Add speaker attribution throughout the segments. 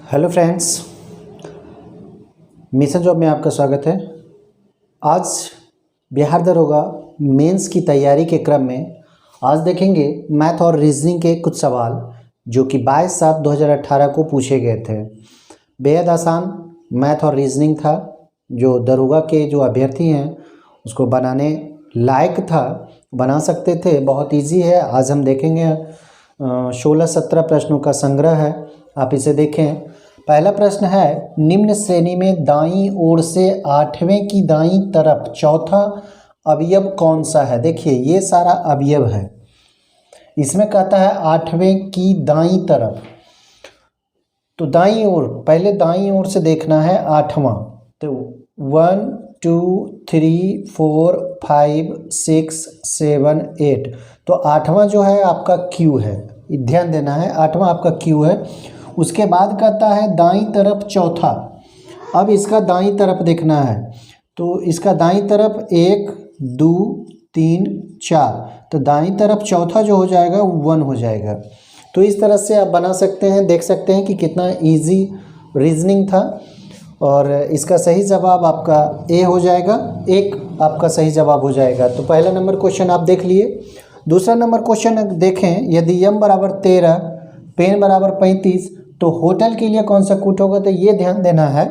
Speaker 1: Hello friends, mission job में आपका स्वागत है। आज बिहार दरोगा मेंस की तैयारी के क्रम में आज देखेंगे मैथ और रीजनिंग के कुछ सवाल जो कि 22/7/2018 को पूछे गए थे। बेहद आसान मैथ और रीजनिंग था, जो दरोगा के जो अभ्यर्थी हैं उसको बनाने लायक था, बना सकते थे। बहुत इजी है। आज हम देखेंगे 16-17 प्रश्नों का संग्रह है, आप इसे देखें। पहला प्रश्न है, निम्न श्रेणी में दाईं ओर से 8वें की दाईं तरफ चौथा अवयव कौन सा है। देखिए ये सारा अवयव है। इसमें कहता है 8वें की दाईं तरफ, तो दाईं ओर, पहले दाईं ओर से देखना है 8वां। तो 1 2 3 4 5 6 7 8, तो 8वां जो है आपका क्यू है, ध्यान देना है। 8वां आपका क्यू है। उसके बाद कहता है दाईं तरफ चौथा। अब इसका दाईं तरफ देखना है, तो इसका दाईं तरफ 1 2 3 4, तो दाईं तरफ चौथा जो हो जाएगा 1 हो जाएगा। तो इस तरह से आप बना सकते हैं। देख सकते हैं कि कितना इजी रीजनिंग था। और इसका सही जवाब आपका ए हो जाएगा, एक आपका सही जवाब हो जाएगा। तो पहला नंबर क्वेश्चन आप देख लिए। दूसरा नंबर क्वेश्चन देखें, यदि m बराबर 13 पेन बराबर 35 तो होटल के लिए कौन सा कूट होगा। तो ये ध्यान देना है।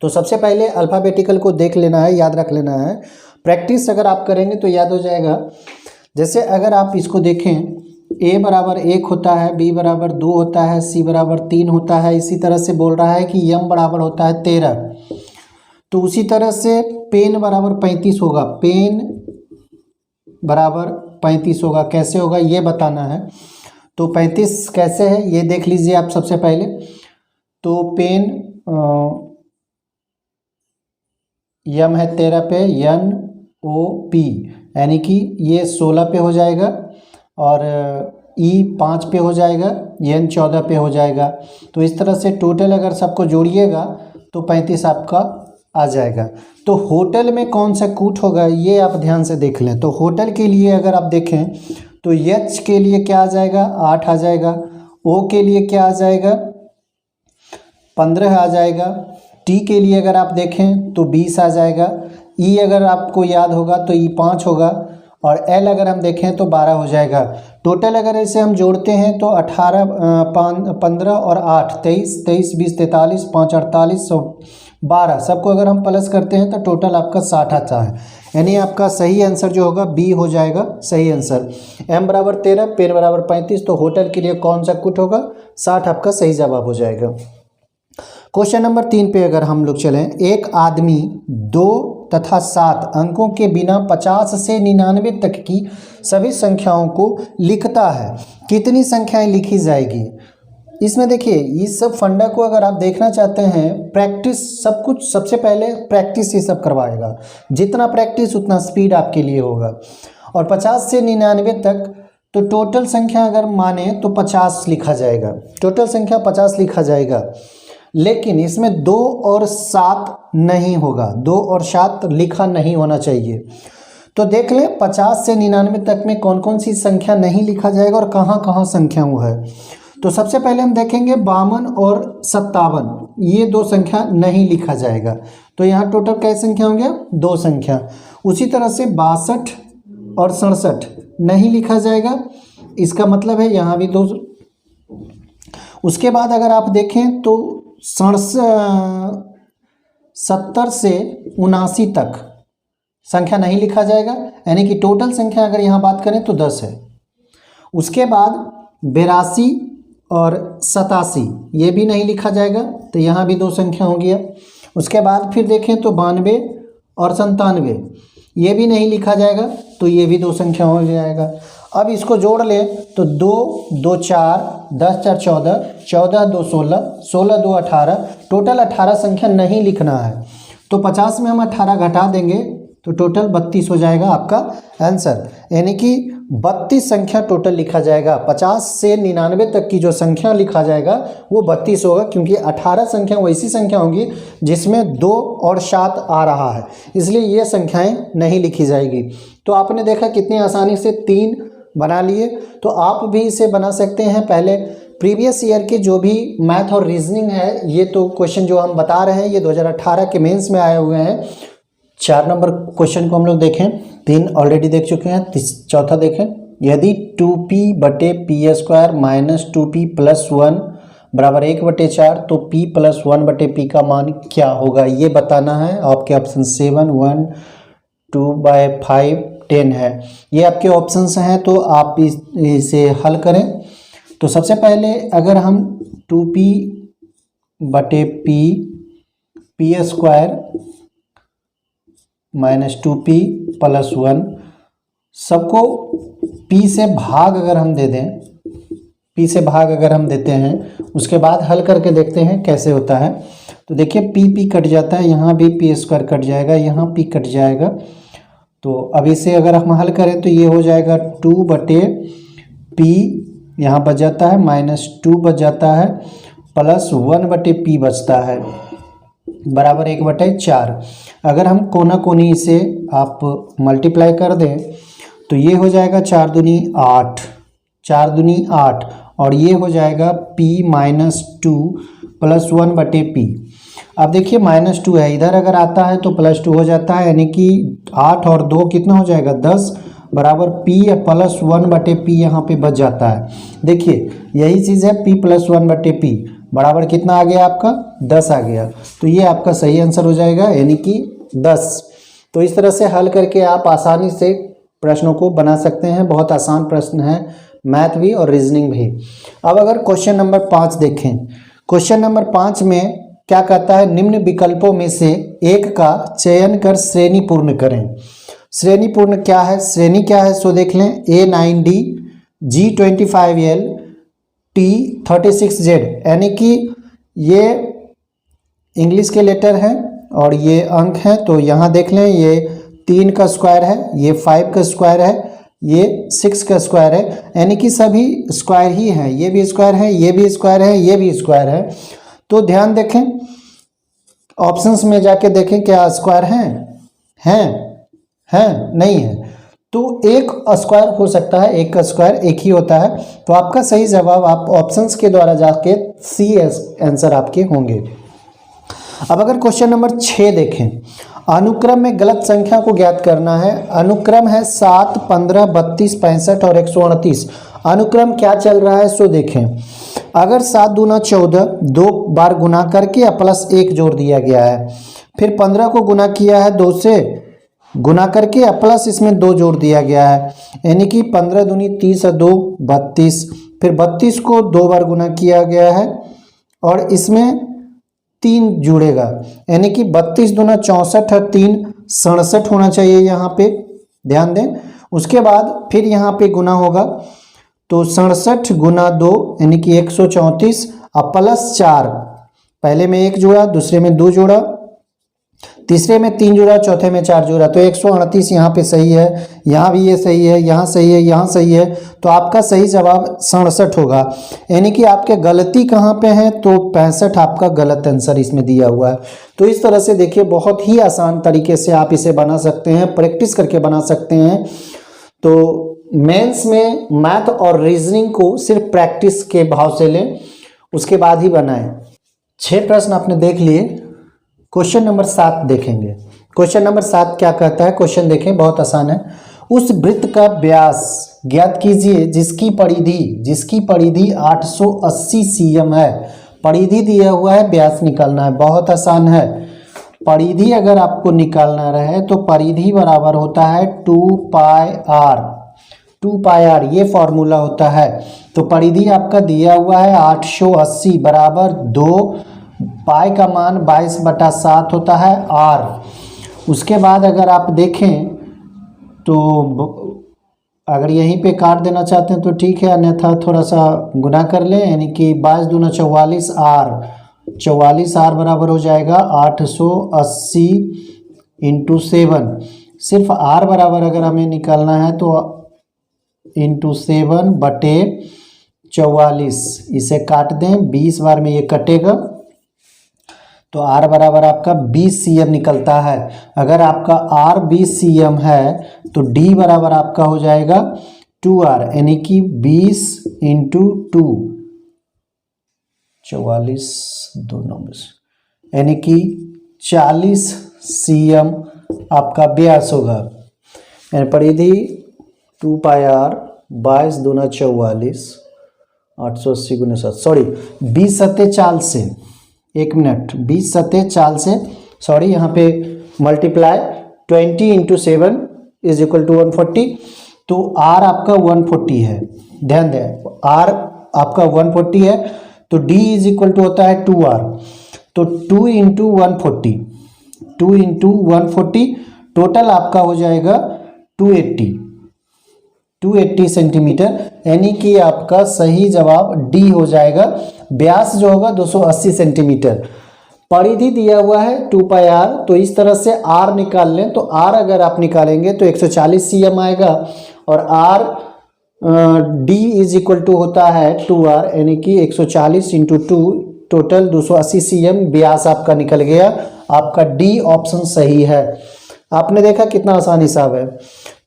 Speaker 1: तो सबसे पहले अल्फ़ाबेटिकल को देख लेना है, याद रख लेना है। प्रैक्टिस अगर आप करेंगे तो याद हो जाएगा। जैसे अगर आप इसको देखें, a बराबर 1 होता है, b बराबर 2 होता है, c बराबर 3 होता है। इसी तरह से बोल रहा है कि m बराबर होता है 13, तो उसी तरह से पेन बराबर 35 होगा। पेन बराबर 35 होगा, कैसे होगा ये बताना है। तो 35 कैसे है ये देख लीजिए आप सबसे पहले। तो पेन यम है 13 पे, NOP, यानी कि ये 16 पे हो जाएगा, और E 5 पे हो जाएगा, N 14 पे हो जाएगा। तो इस तरह से टोटल अगर सबको जोड़िएगा तो 35 आपका आ जाएगा। तो होटल में कौन सा कूट होगा ये आप ध्यान से देख लें। तो होटल के लिए अगर आप देखें तो H के लिए क्या आ जाएगा, 8 आ जाएगा। O के लिए क्या आ जाएगा, 15 आ जाएगा। T के लिए अगर आप देखें तो 20 आ जाएगा। E अगर आपको याद होगा तो E 5 होगा, और L अगर हम देखें तो 12 हो जाएगा। टोटल अगर इसे हम जोड़ते हैं तो 18 15 और 8 23 23 20 43 5 48 12, सबको अगर हम प्लस करते हैं तो टोटल आपका 60 आता है। यानी आपका सही आंसर जो होगा बी हो जाएगा सही आंसर। m बराबर 13 पेन बराबर 35, तो होटल के लिए कौन सा कुट होगा, 60 आपका सही जवाब हो जाएगा। क्वेश्चन नंबर 3 पे अगर हम लोग चलें, एक आदमी 2 तथा 7 अंकों के बिना 50 से 99 तक की सभी संख्याओं को लिखता है, कितनी संख्याएं लिखी जाएगी। इसमें देखिए इस सब फंडा को अगर आप देखना चाहते हैं, प्रैक्टिस सब कुछ, सबसे पहले प्रैक्टिस ये सब करवाएगा। जितना प्रैक्टिस उतना स्पीड आपके लिए होगा। और 50 से 99 तक, तो टोटल संख्या अगर माने तो 50 लिखा जाएगा, टोटल संख्या 50 लिखा जाएगा। लेकिन इसमें 2 और 7 नहीं होगा, 2 और 7 लिखा नहीं होना चाहिए। तो देख लें 50 से 99 तक में कौन कौन सी संख्या नहीं लिखा जाएगा और कहाँ कहाँ संख्या वो है। तो सबसे पहले हम देखेंगे 52 और 57, ये 2 संख्या नहीं लिखा जाएगा। तो यहाँ टोटल कैसी संख्या हो गया, 2 संख्या। उसी तरह से 62 और 67 नहीं लिखा जाएगा, इसका मतलब है यहाँ भी 2। उसके बाद अगर आप देखें तो 70 से 79 तक संख्या नहीं लिखा जाएगा, यानी कि टोटल संख्या अगर यहाँ बात करें तो 10 है। उसके बाद 82 और 87 ये भी नहीं लिखा जाएगा, तो यहाँ भी 2 संख्या हो गया। उसके बाद फिर देखें तो 92 और 97 ये भी नहीं लिखा जाएगा, तो ये भी 2 संख्या हो जाएगा। अब इसको जोड़ लें तो 2 2 4 10 4 14 14 2 16 16 2 18, टोटल 18 संख्या नहीं लिखना है। तो 50 में हम 18 घटा देंगे तो टोटल 32 हो जाएगा आपका आंसर, यानी कि 32 संख्या टोटल लिखा जाएगा। 50 से 99 तक की जो संख्या लिखा जाएगा वो 32 होगा, क्योंकि 18 संख्या वैसी संख्या होंगी जिसमें 2 और 7 आ रहा है, इसलिए ये संख्याएं नहीं लिखी जाएगी। तो आपने देखा कितनी आसानी से 3 बना लिए, तो आप भी इसे बना सकते हैं। पहले प्रीवियस ईयर के जो भी मैथ और रीजनिंग है, ये तो क्वेश्चन जो हम बता रहे हैं ये 2018 के मेंस में आए हुए हैं। 4 नंबर क्वेश्चन को हम लोग देखें, 3 ऑलरेडी देख चुके हैं, चौथा देखें। यदि 2p/p² माइनस 2p+1 बराबर 1/4 तो p+1/p का मान क्या होगा, ये बताना है। आपके ऑप्शन 7, 1, 2/5, 10 है, ये आपके ऑप्शंस हैं। तो आप इसे हल करें। तो सबसे पहले अगर हम 2p/p² माइनस 2p+1 सबको p से भाग अगर हम दे दें, p से भाग अगर हम देते हैं, उसके बाद हल करके देखते हैं कैसे होता है। तो देखिए p कट जाता है, यहाँ भी p² कट जाएगा, यहाँ p कट जाएगा। तो अब इसे अगर हम हल करें तो ये हो जाएगा 2/p, यहाँ बच जाता है, -2 बच जाता है, प्लस 1/p बचता है, बराबर 1/4। अगर हम कोना कोनी इसे आप मल्टीप्लाई कर दें तो ये हो जाएगा 4 दूनी 8, 4 दूनी 8, और ये हो जाएगा p-2 प्लस 1/p। अब देखिए -2 है, इधर अगर आता है तो +2 हो जाता है, यानी कि 8 और 2 कितना हो जाएगा 10, बराबर p प्लस 1/p यहाँ पे बच जाता है। देखिए यही चीज़ है, p प्लस 1/p बराबर कितना आ गया आपका 10 आ गया। तो ये आपका सही आंसर हो जाएगा, यानी कि 10। तो इस तरह से हल करके आप आसानी से प्रश्नों को बना सकते हैं। बहुत आसान प्रश्न है, मैथ भी और रीजनिंग भी। अब अगर क्वेश्चन नंबर 5 देखें, क्वेश्चन नंबर 5 में क्या कहता है, निम्न विकल्पों में से एक का चयन कर श्रेणी पूर्ण करें। श्रेणी पूर्ण क्या है, श्रेणी क्या है सो देख लें। A9D, G25L, T36Z, यानी कि ये इंग्लिश के लेटर हैं और ये अंक हैं। तो यहाँ देख लें, ये 3 का स्क्वायर है, ये 5 का स्क्वायर है, ये 6 का स्क्वायर है, यानी कि सभी स्क्वायर ही हैं। ये भी स्क्वायर है, ये भी स्क्वायर है, ये भी स्क्वायर है। तो ध्यान देखें, ऑप्शंस में जाके देखें क्या स्क्वायर हैं नहीं है। तो एक स्क्वायर हो सकता है, एक का स्क्वायर एक ही होता है। तो आपका सही जवाब आप ऑप्शंस के द्वारा जाके सी आंसर आपके होंगे। अब अगर क्वेश्चन नंबर 6 देखें, अनुक्रम में गलत संख्या को ज्ञात करना है। अनुक्रम है 7, 15, 32, 65 और 138। अनुक्रम क्या चल रहा है सो देखें। अगर 7 दूना 14 2 बार गुना करके या +1 जोड़ दिया गया है, फिर 15 को गुना किया है 2 से गुना करके या प्लस इसमें 2 जोड़ दिया गया है, यानी कि 15 दूनी 30 और 2 32, फिर 32 को 2 बार गुना किया गया है और इसमें 3 जुड़ेगा, यानी कि 32 दूना 64 और 3 67 होना चाहिए, यहाँ पे ध्यान दें। उसके बाद फिर यहाँ पे गुना होगा, तो 67 गुना 2 यानी कि 134 और +4, पहले में 1 जोड़ा, दूसरे में 2 जोड़ा, तीसरे में 3 जोड़ा, चौथे में 4 जोड़ा, तो 138 यहाँ पे सही है, यहाँ भी ये सही है, यहाँ सही है, यहाँ सही है। तो आपका सही जवाब 67 होगा, यानी कि आपके गलती कहाँ पे है, तो 65 आपका गलत आंसर इसमें दिया हुआ है। तो इस तरह से देखिए बहुत ही आसान तरीके से आप इसे बना सकते हैं, प्रैक्टिस करके बना सकते हैं। तो मेंस में मैथ और रीजनिंग को सिर्फ प्रैक्टिस के भाव से लें, उसके बाद ही बनाएं। 6 प्रश्न आपने देख लिए। क्वेश्चन नंबर 7 देखेंगे। क्वेश्चन नंबर 7 क्या कहता है, क्वेश्चन देखें, बहुत आसान है। उस वृत्त का व्यास ज्ञात कीजिए जिसकी परिधि 880 cm है। परिधि दिया हुआ है, व्यास निकालना है, बहुत आसान है। परिधि अगर आपको निकालना रहे तो परिधि बराबर होता है 2πr, ये फॉर्मूला होता है। तो परिधि आपका दिया हुआ है 880 बराबर 2, पाई का मान 22/7 होता है r। उसके बाद अगर आप देखें तो अगर यहीं पे काट देना चाहते हैं तो ठीक है, अन्यथा थोड़ा सा गुना कर लें, यानी कि 22 दूना 44 r, 44 r बराबर हो जाएगा 880 × 7। सिर्फ r बराबर अगर हमें निकालना है तो × 7/44, इसे काट दें, 20 बार में ये कटेगा, तो r बराबर आपका 20 cm निकलता है। अगर आपका r 20 cm है तो d बराबर आपका हो जाएगा 2r, यानी कि 20 × 2, 44 2 9 यानी कि 40 cm आपका व्यास होगा। यानी परिधि 2 पाई r 22 दूना 44 880 गुना 7 सॉरी 20 सतह चाल से 1 मिनट 20 सतह चाल से सॉरी यहाँ पे multiply 20 into 7 is equal to 140। तो r आपका 140 है, ध्यान दें r आपका 140 है तो d इज इक्वल टू होता है 2r। तो 2 इंटू 140 2 इंटू 140 टोटल आपका हो जाएगा 280 सेंटीमीटर, यानी कि आपका सही जवाब डी हो जाएगा। व्यास जो होगा 280 सेंटीमीटर। परिधि दिया हुआ है 2 पाई आर, तो इस तरह से आर निकाल लें। तो आर अगर आप निकालेंगे तो 140 cm आएगा और R D is equal to होता है 2r, यानी कि 140 इंटू 2 टोटल 280 cm व्यास आपका निकल गया। आपका डी ऑप्शन सही है। आपने देखा कितना आसान हिसाब है।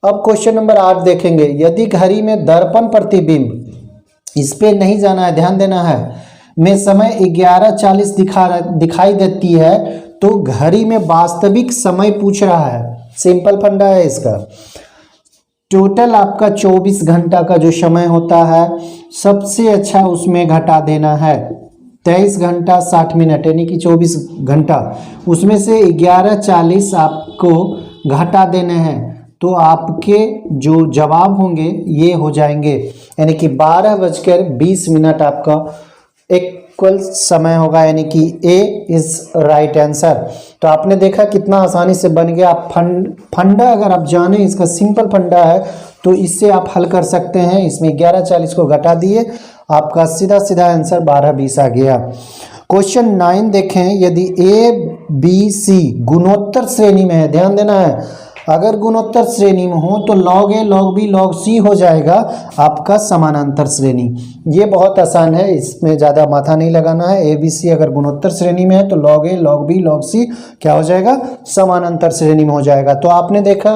Speaker 1: अब क्वेश्चन नंबर 8 देखेंगे। यदि घड़ी में दर्पण प्रतिबिंब, इस पे नहीं जाना है, ध्यान देना है, में समय 11:40 दिखाई देती है तो घड़ी में वास्तविक समय पूछ रहा है। सिंपल फंडा है इसका। टोटल आपका 24 घंटा का जो समय होता है सबसे अच्छा उसमें घटा देना है। 23 घंटा 60 मिनट यानी कि 24 घंटा, उसमें से 11:40 आपको घटा देने हैं। तो आपके जो जवाब होंगे ये हो जाएंगे, यानी कि 12:20 आपका इक्वल समय होगा, यानी कि ए इज राइट आंसर। तो आपने देखा कितना आसानी से बन गया। आप फंडा अगर आप जाने, इसका सिंपल फंडा है तो इससे आप हल कर सकते हैं। इसमें 11:40 को घटा दिए, आपका सीधा सीधा आंसर 12:20 आ गया। क्वेश्चन 9 देखें। यदि ए बी सी गुणोत्तर श्रेणी में है, ध्यान देना है, अगर गुणोत्तर श्रेणी में हो तो log a log b log c हो जाएगा आपका समानांतर श्रेणी। ये बहुत आसान है, इसमें ज़्यादा माथा नहीं लगाना है। ए बी सी अगर गुणोत्तर श्रेणी में है तो log a log b log c क्या हो जाएगा, समानांतर श्रेणी में हो जाएगा। तो आपने देखा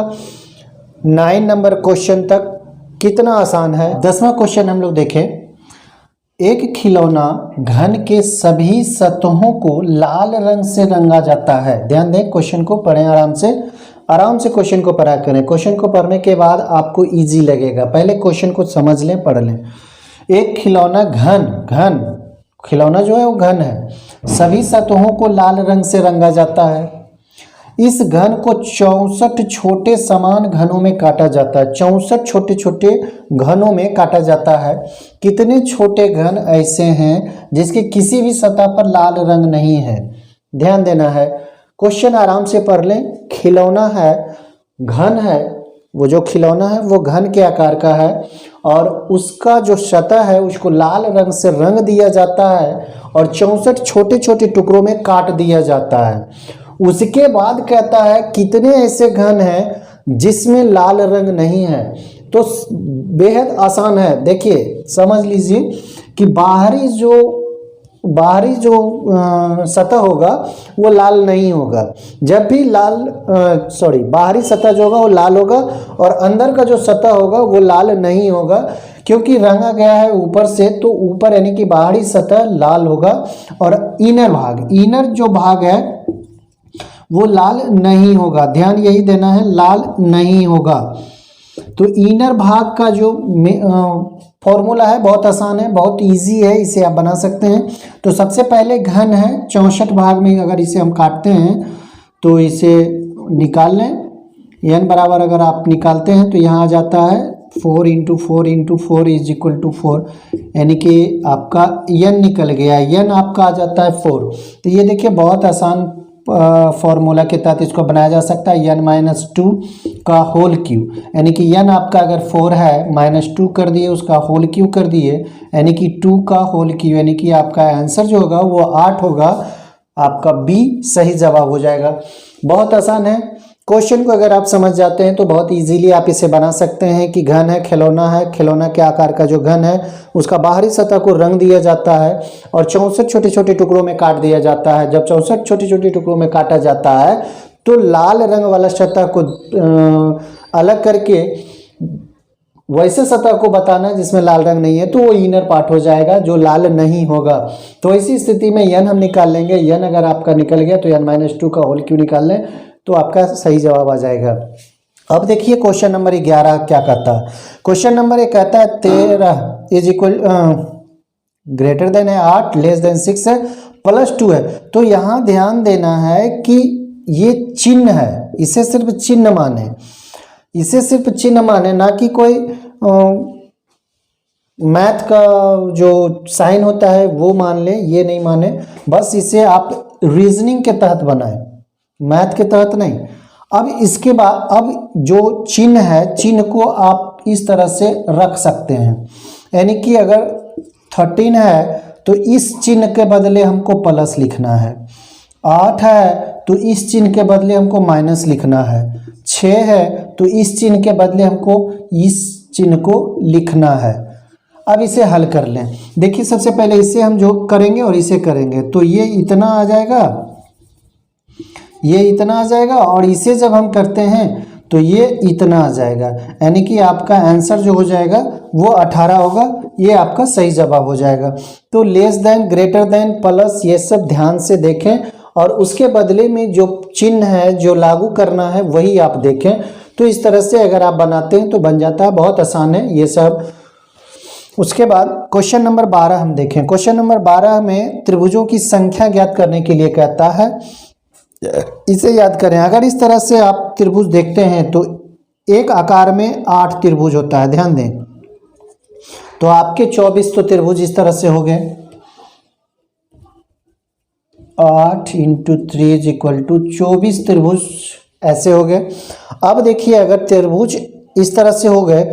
Speaker 1: 9 नंबर क्वेश्चन तक कितना आसान है। 10वां क्वेश्चन हम लोग देखें। एक खिलौना घन के सभी सतहों को लाल रंग से रंगा जाता है। ध्यान दें, क्वेश्चन को पढ़ें आराम से क्वेश्चन को पढ़ा करें। क्वेश्चन को पढ़ने के बाद आपको इजी लगेगा। पहले क्वेश्चन को समझ लें, पढ़ लें। एक खिलौना घन खिलौना जो है वो घन है, सभी सतहों को लाल रंग से रंगा जाता है। इस घन को 64 छोटे समान घनों में काटा जाता है। 64 छोटे छोटे घनों में काटा जाता है। कितने छोटे घन ऐसे हैं जिसके किसी भी सतह पर लाल रंग नहीं है? ध्यान देना है, क्वेश्चन आराम से पढ़ लें। खिलौना है, घन है, वो जो खिलौना है वो घन के आकार का है और उसका जो सतह है उसको लाल रंग से रंग दिया जाता है और 64 छोटे छोटे टुकड़ों में काट दिया जाता है। उसके बाद कहता है कितने ऐसे घन हैं जिसमें लाल रंग नहीं है। तो बेहद आसान है, देखिए समझ लीजिए कि बाहरी जो सतह होगा वो लाल नहीं होगा। जब भी बाहरी सतह जो होगा वो लाल होगा और अंदर का जो सतह होगा वो लाल नहीं होगा, क्योंकि रंगा गया है ऊपर से। तो ऊपर यानी कि बाहरी सतह लाल होगा और इनर जो भाग है वो लाल नहीं होगा। ध्यान यही देना है, लाल नहीं होगा। तो इनर भाग का जो फॉर्मूला है बहुत आसान है, बहुत इजी है, इसे आप बना सकते हैं। तो सबसे पहले घन है 64 भाग में, अगर इसे हम काटते हैं तो इसे निकाल लें। n बराबर अगर आप निकालते हैं तो यहाँ आ जाता है 4 into 4 into 4 is equal to 4, यानी कि आपका n निकल गया। n आपका आ जाता है 4। तो ये देखिए बहुत आसान फॉर्मूला के तहत इसको बनाया जा सकता है। n-2 का होल क्यू, यानी कि n आपका अगर 4 है -2 कर दिए, उसका होल क्यू कर दिए, यानी कि 2 का होल क्यू, यानी कि आपका आंसर जो होगा वो 8 होगा। आपका बी सही जवाब हो जाएगा। बहुत आसान है। क्वेश्चन को अगर आप समझ जाते हैं तो बहुत इजीली आप इसे बना सकते हैं कि घन है, खिलौना के आकार का जो घन है उसका बाहरी सतह को रंग दिया जाता है और 64 छोटे छोटे टुकड़ों में काट दिया जाता है। जब 64 छोटे छोटे टुकड़ों में काटा जाता है तो लाल रंग वाला सतह को अलग करके वैसे सतह को बताना है जिसमें लाल रंग नहीं है, तो वो इनर पार्ट हो जाएगा जो लाल नहीं होगा। तो इसी स्थिति में n हम निकाल लेंगे। n अगर आपका निकल गया तो n-2 का होल क्यों निकाल लें, तो आपका सही जवाब आ जाएगा। अब देखिए क्वेश्चन नंबर 11 क्या कहता है। क्वेश्चन नंबर 1 कहता है 13 इज इक्वल ग्रेटर देन है 8 लेस देन 6 है प्लस 2 है। तो यहाँ ध्यान देना है कि ये चिन्ह है, इसे सिर्फ चिन्ह माने, इसे सिर्फ चिन्ह माने, ना कि कोई मैथ का जो साइन होता है वो मान ले, ये नहीं माने। बस इसे आप रीजनिंग के तहत बनाएं, मैथ के तहत नहीं। अब इसके बाद अब जो चिन्ह है, चिन्ह को आप इस तरह से रख सकते हैं, यानी कि अगर 13 है तो इस चिन्ह के बदले हमको प्लस लिखना है, 8 है तो इस चिन्ह के बदले हमको माइनस लिखना है, 6 है तो इस चिन्ह के बदले हमको इस चिन्ह को लिखना है। अब इसे हल कर लें। देखिए सबसे पहले इसे हम जो करेंगे और इसे करेंगे तो ये इतना आ जाएगा, ये इतना आ जाएगा, और इसे जब हम करते हैं तो ये इतना आ जाएगा, यानी कि आपका आंसर जो हो जाएगा वो 18 होगा। ये आपका सही जवाब हो जाएगा। तो less than, greater than, plus, ये सब ध्यान से देखें और उसके बदले में जो चिन्ह है जो लागू करना है वही आप देखें। तो इस तरह से अगर आप बनाते हैं तो बन जाता है, बहुत आसान है ये सब। उसके बाद क्वेश्चन नंबर 12 हम देखें। क्वेश्चन नंबर 12 में त्रिभुजों की संख्या ज्ञात करने के लिए कहता है, इसे याद करें। अगर इस तरह से आप त्रिभुज देखते हैं तो एक आकार में 8 त्रिभुज होता है, ध्यान दें। तो आपके 24 तो त्रिभुज इस तरह से हो गए, 8 × 3 = 24 त्रिभुज ऐसे हो गए। अब देखिए अगर त्रिभुज इस तरह से हो गए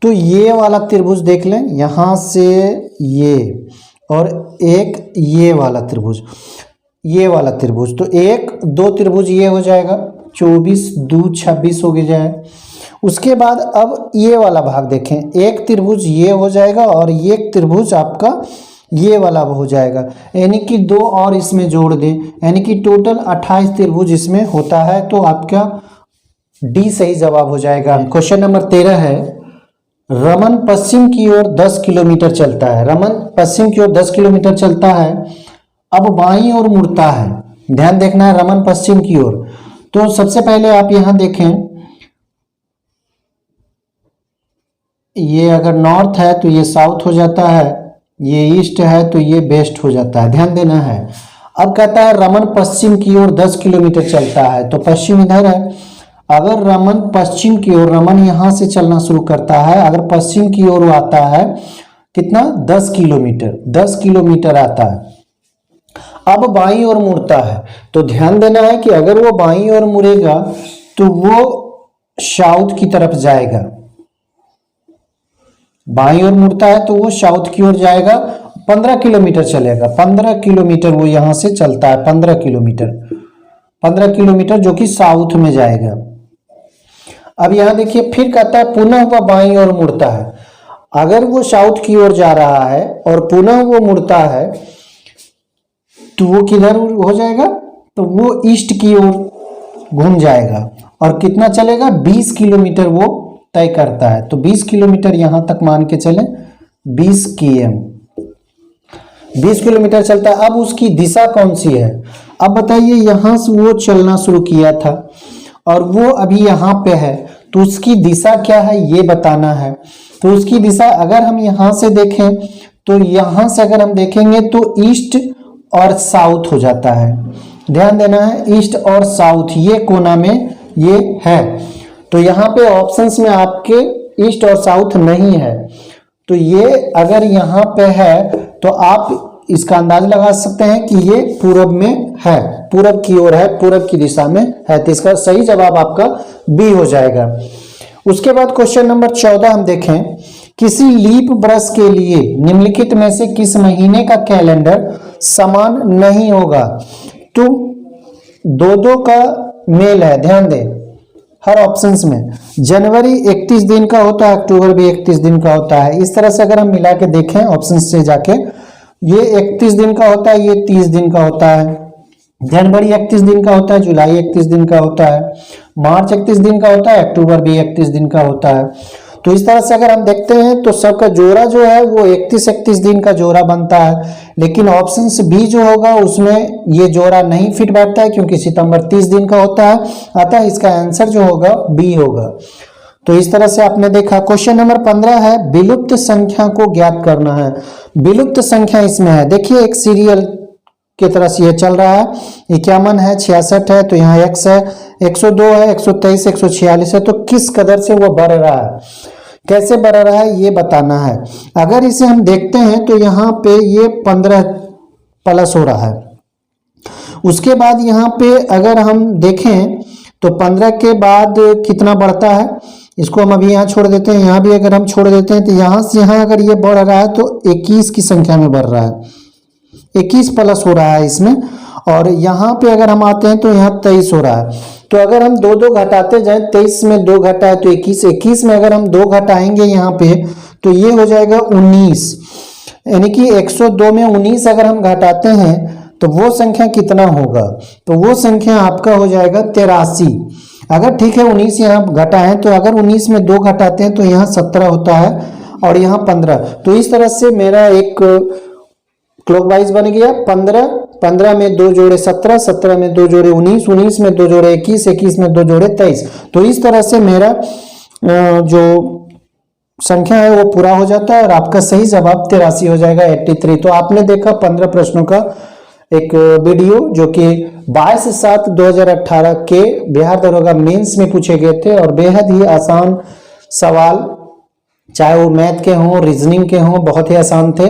Speaker 1: तो ये वाला त्रिभुज देख लें, यहाँ से ये, और एक ये वाला त्रिभुज, ये वाला त्रिभुज, तो 1-2 त्रिभुज ये हो जाएगा, 24 2 26 हो जाए। उसके बाद अब ये वाला भाग देखें, एक त्रिभुज ये हो जाएगा और ये त्रिभुज आपका ये वाला हो जाएगा, यानी कि 2 और इसमें जोड़ दें, यानी कि टोटल 28 त्रिभुज इसमें होता है। तो आपका डी सही जवाब हो जाएगा। क्वेश्चन नंबर 13 है, रमन पश्चिम की ओर 10 किलोमीटर चलता है। रमन पश्चिम की ओर 10 किलोमीटर चलता है, अब बाईं ओर मुड़ता है। ध्यान देखना है, रमन पश्चिम की ओर। तो सबसे पहले आप यहां देखें, ये अगर नॉर्थ है तो ये साउथ हो जाता है, ये ईस्ट है तो ये वेस्ट हो जाता है, ध्यान देना है। अब कहता है रमन पश्चिम की ओर 10 किलोमीटर चलता है, तो पश्चिम इधर है। अगर रमन पश्चिम की ओर, रमन यहां से चलना शुरू करता है, अगर पश्चिम की ओर आता है कितना, 10 किलोमीटर, 10 किलोमीटर आता है। अब बाईं ओर मुड़ता है, तो ध्यान देना है कि अगर वो बाईं ओर मुड़ेगा तो वो साउथ की तरफ जाएगा। बाईं ओर मुड़ता है तो वो साउथ की ओर जाएगा, 15 किलोमीटर चलेगा, 15 किलोमीटर वो यहां से चलता है, 15 किलोमीटर, 15 किलोमीटर जो कि साउथ में जाएगा। अब यहां देखिए फिर कहता है पुनः वह बाईं ओर मुड़ता है। अगर वो साउथ की ओर जा रहा है और पुनः वो मुड़ता है तो वो किधर हो जाएगा, तो वो ईस्ट की ओर घूम जाएगा और कितना चलेगा, 20 किलोमीटर वो तय करता है। तो 20 किलोमीटर यहां तक मान के चलें, 20 km, 20 किलोमीटर चलता है। अब उसकी दिशा कौन सी है, अब बताइए। यहां से वो चलना शुरू किया था और वो अभी यहाँ पे है, तो उसकी दिशा क्या है ये बताना है। तो उसकी दिशा अगर हम यहाँ से देखें तो यहाँ से अगर हम देखेंगे तो ईस्ट और साउथ हो जाता है, ध्यान देना है, ईस्ट और साउथ ये कोना में ये है। तो यहाँ पे ऑप्शंस में आपके ईस्ट और साउथ नहीं है, तो ये अगर यहाँ पे है तो आप इसका अंदाज लगा सकते हैं कि ये पूरब में है, पूरब की ओर है, पूरब की दिशा में है। तो इसका सही जवाब आपका बी हो जाएगा। उसके बाद क्वेश्चन नंबर 14 हम देखें, किसी लीप वर्ष के लिए निम्नलिखित में से किस महीने का कैलेंडर समान नहीं होगा। तो 2-2 का मेल है, ध्यान दें हर ऑप्शंस में। जनवरी 31 दिन का होता है, अक्टूबर भी 31 दिन का होता है। इस तरह से अगर हम मिला के देखें ऑप्शन से जाके, ये 31 दिन का होता है, ये 30 दिन का होता है। जनवरी 31 दिन का होता है, जुलाई 31 दिन का होता है, मार्च 31 दिन का होता है, अक्टूबर भी 31 दिन का होता है। तो इस तरह से अगर हम देखते हैं तो सबका जोड़ा जो है वो 31 दिन का जोड़ा बनता है, लेकिन ऑप्शन बी जो होगा उसमें ये जोड़ा नहीं फिट बैठता है क्योंकि सितंबर 30 दिन का होता है, अतः इसका आंसर जो होगा बी होगा। तो इस तरह से आपने देखा। क्वेश्चन नंबर 15 है, विलुप्त संख्या को ज्ञात करना है। विलुप्त संख्या इसमें है, देखिए एक सीरियल की तरह से ये चल रहा है, 51 है, 66 है, तो यहाँ x है, 102 है, 123, 146 है, तो किस कदर से वो बढ़ रहा है, कैसे बढ़ रहा है ये बताना है। अगर इसे हम देखते हैं तो यहाँ पे ये 15 प्लस हो रहा है। उसके बाद यहाँ पे अगर हम देखें तो 15 के बाद कितना बढ़ता है, इसको हम अभी यहाँ छोड़ देते हैं, यहाँ भी अगर हम छोड़ देते हैं तो यहाँ से यहाँ अगर ये बढ़ रहा है तो 21 की संख्या में बढ़ रहा है, 21 प्लस हो रहा है इसमें। और यहाँ पे अगर हम आते हैं तो यहाँ 23 हो रहा है। तो अगर हम दो दो घटाते जाएं, 23 में 2 घटा है तो 21, 21 में अगर हम 2 घटाएंगे यहाँ पे तो ये हो जाएगा 19, यानी कि 102 में 19 अगर हम घटाते हैं तो वो संख्या कितना होगा, तो वो संख्या आपका हो जाएगा 83। अगर ठीक है 19 यहाँ घटा है तो अगर 19 में 2 घटाते हैं तो यहाँ 17 होता है और यहाँ 15। तो इस तरह से मेरा एक क्लॉकवाइज बन गया। 15 में 2 जोड़े 17, 17 में 2 जोड़े 19, 19 में 2 जोड़े 21, 21 में 2 जोड़े 23। तो इस तरह से मेरा जो संख्या है वो पूरा हो जाता है और आपका सही जवाब 83 हो जाएगा, 83। तो आपने देखा 15 प्रश्नों का एक वीडियो जो कि 22/7/2018 के बिहार दरोगा मेंस में पूछे गए थे और बेहद ही आसान सवाल, चाहे वो मैथ के हों, रीजनिंग के हों, बहुत ही आसान थे।